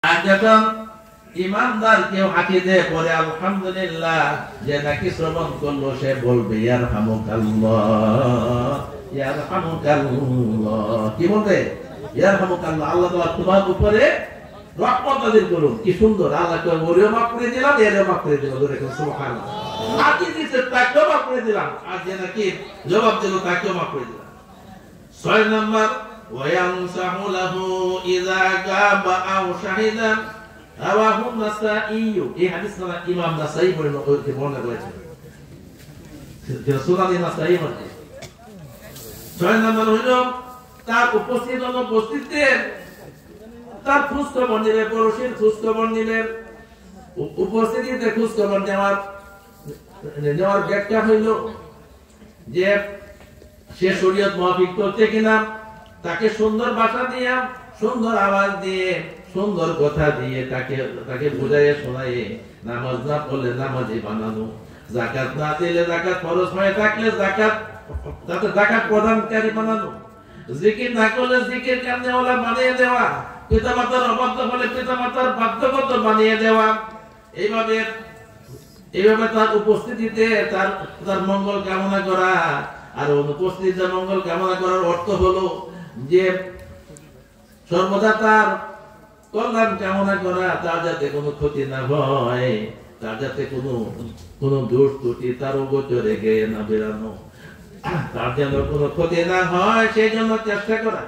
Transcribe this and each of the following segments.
আর যখন ইমানদার কেউ হাঁকি দিয়ে পড়ে আলহামদুলিল্লাহ, যে নাকি শ্রবণ করলো, সে বলবে ইয়ারহামুকাল্লাহ, ইয়ারহামুকাল্লাহ। কি বলবে? ইয়ারহামুকাল্লাহ, আল্লাহ তাআলা তোমার উপরে রহমত নাযিল করুন। কি সুন্দর! আল্লাহকে ওরেও মাফ করে দিলাম, এরেও মাফ করে দিলাম। সুবহানাল্লাহ। হাঁকি দিতে তাকেও মাফ করে দিলাম, আর যে নাকি জবাব দিল তাকেও মাফ করে দিলাম। 6 নম্বর, ওয়ায়ানসাহু লাহু ইযা গাবা আও শাহিদা রাওয়াহু নাসাঈ। এই হাদিসটা ইমাম নাসাঈ বর্ণনা করেছেন। সুনান নাসাঈ মধ্যে 6 নম্বর হলো তার উপস্থিতিতে তার খোঁজ খবর নিবে, পড়োশীর খোঁজ খবর নিবে। উপস্থিতিতে খোঁজ খবর নেওয়ার ব্যাখ্যা হইল যে সে শরীয়ত মাফিক করছে কিনা, তাকে সুন্দর ভাষা দিয়ে, সুন্দর আওয়াজ দিয়ে, সুন্দর কথা দিয়ে তাকে বুঝাইয়ে শোনাইয়ে নামাজ না পড়লে নামাজি বানানো, যাকাত না দিলে যাকাত ফরজ হয়ে থাকলে যাকাত প্রদানকারী বানানো, জিকির না করলে জিকির কামনেওয়ালা বানিয়ে দেওয়া, পিতামাতার অবাধ্য হলে পিতামাতার বাধ্যগত বানিয়ে দেওয়া। এইভাবে তার উপস্থিতিতে তার মঙ্গল কামনা করা। আর অনুপস্থিতিতে মঙ্গল কামনা করার অর্থ হলো যে সর্বদা তার কল্যাণ কামনা করা, তার যাতে কোনো ক্ষতি না হয়, তার যাতে কোনো দোষ ত্রুটি তার অগোচরে গিয়ে না বেরানো, তার যেন কোনো ক্ষতি না হয়, সেই জন্য চেষ্টা করা।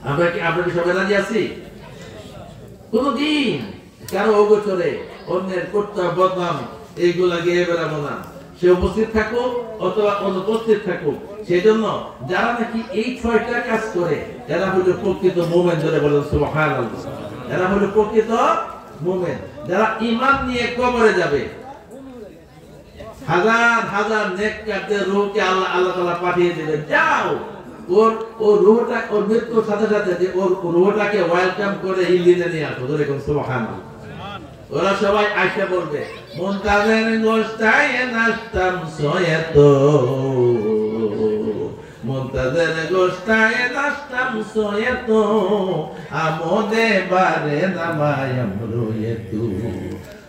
আমরা কি সবাই রাজি আছি? কোনদিন কারো অগোচরে অন্যের কর্তব্য বদনাম এইগুলা গিয়ে বেড়াবো না। সে উপস্থিত থাকুক অথবা অনুপস্থিত থাকুক। সেই জন্য যারা নাকি এই 6টা কাজ করে, এরা হলো প্রকৃত মুমিন। ধরে বলেন সুবহানাল্লাহ। এরা হলো প্রকৃত মুমিন, যারা ঈমান নিয়ে কবরে যাবে। হাজার হাজার নেককারদের রূহকে আল্লাহ তাআলা পাঠিয়ে দিবেন, যাও ওর রূহটা, ওর মৃত্যুর সাথে সাথে যে ওর রূহটাকে ওয়েলকাম করে ইলিনে নিয়ে আসো। ধরে কোন সুবহানাল্লাহ। ওরা সবাই আইসা বলবে, মুনতাজির গোশতায় নাশতাম সোয়েতো, মুনতাজির গোশতায় নাশতাম সোয়েতো, আমোদে বারে নামায়াম রুয়েতু।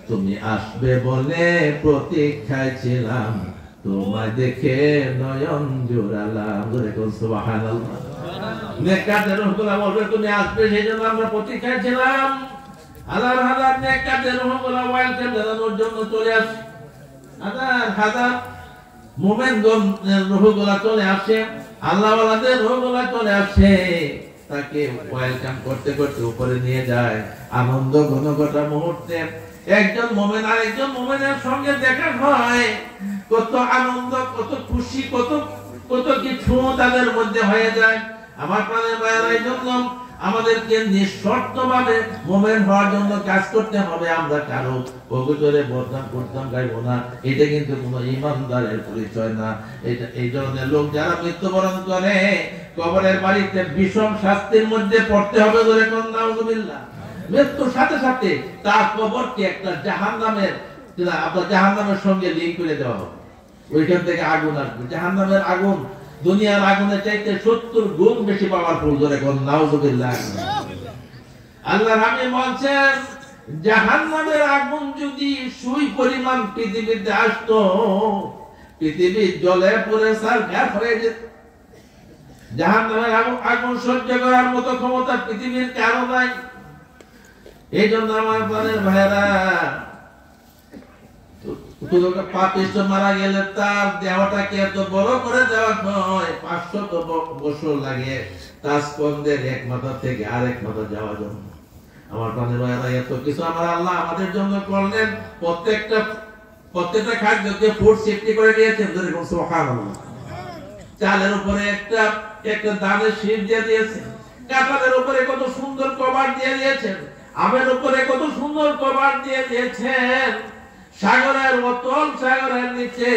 তুমি আসবে বলে প্রতীক্ষায় ছিলাম, তোমায় দেখে নয়ন জোড়ালাম। ধরে কোন সুবহানাল্লাহ। নেককারদের রূহগুলো বলবে, তুমি আসবে সেই জন্য আমরা প্রতীক্ষায় ছিলাম। হাজার হাজার নেককারদের রূহগুলো ওয়েলকাম জানানোর জন্য চলে আসে। হাজার হাজার মুমিনগণের রূহগুলো চলে আসে, আল্লাহওয়ালাদের রূহগুলো চলে আসে, তাকে ওয়েলকাম করতে করতে উপরে নিয়ে যায়। আনন্দ ঘনঘটা মুহূর্তে একজন মুমিন আর একজন মুমিনের সঙ্গে দেখা হয়। কত আনন্দ, কত খুশি, কত কিছু তাদের মধ্যে হয়ে যায়। আমার প্রাণের ভাইয়েরা, এই জন্য আমাদেরকে নিঃশর্তভাবে মুমিন হওয়ার জন্য কাজ করতে হবে। আমরা কারো অগোচরে বদনাম করতাম গাইব না, এটা কিন্তু কোনো ঈমানদারের পরিচয় না। এই ধরনের লোক যারা মৃত্যুবরণ করে, কবরের বাড়িতে বিষম শাস্তির মধ্যে পড়তে হবে। ধরে কোন নাউযুবিল্লাহ। মৃত্যুর সাথে সাথে তার কবরকে একটা জাহান্নামের সঙ্গে লিংক করে দেওয়া হবে। ওইখান থেকে আগুন আসবে। জাহান্নামের আগুন দুনিয়ার আগুনের চাইতে 70 গুণ বেশি পাওয়ারফুল। ধরে কোন নাউযুবিল্লাহ। আল্লাহর হাবিব বলেন, জাহান্নামের আগুন যদি সুই পরিমাণ পৃথিবীতে আসতো, পৃথিবী জ্বলে পুড়ে ছারখার হয়ে যেত। জাহান্নামের আগুন সহ্য করার মতো ক্ষমতা পৃথিবীর কারো নাই। এই জন্য আমার প্রাণের ভাইয়েরা, পাপিষ্ট মারা গেলে তার দেহটাকে এত বড় করে দেওয়া হয়, 500 বছর লাগে তার স্কন্ধের এক মাথা থেকে আরেক মাথা যাওয়ার জন্য। আমার প্রাণের ভাইয়েরা, এত কিছু আমার আল্লাহ আমাদের জন্য করলেন। প্রত্যেকটা খাদ্যকে ফুড সেফটি করে দিয়েছেন। সুবহানাল্লাহ। চালের উপরে একটা দানের শীট দিয়ে দিয়েছেন, কাঁঠালের উপরে কত সুন্দর কভার দিয়ে দিয়েছেন, আমের উপরে কত সুন্দর কভার দিয়ে দিয়েছেন, সাগরের বোতল, সাগরের নিচে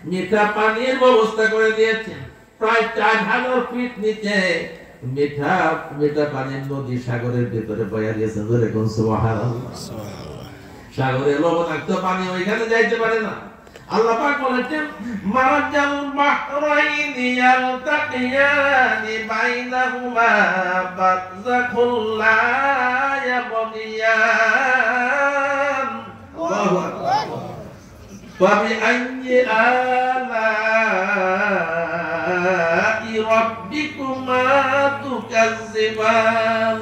মিঠা পানির ব্যবস্থা করে দিয়েছেন। প্রায় 4000 ফিট নিচে মিঠা পানির নদী সাগরের ভিতরে বয়ে দিয়েছেন। ধরে কোন সুবহানাল্লাহ। সাগরে লবণাক্ত পানি ওইখানে যাইতে পারে না। আল্লাহ পাক বলেছেন মারাজাল বাহরাইনি ইয়ালতাকিয়ানি বাইনাহুমা বারযাখুল লা ইয়াবগিয়ান। আল্লাহু আকবার। ফাবিআইয়ি আলাই রাব্বিকুমা তুকাজ্জিবান।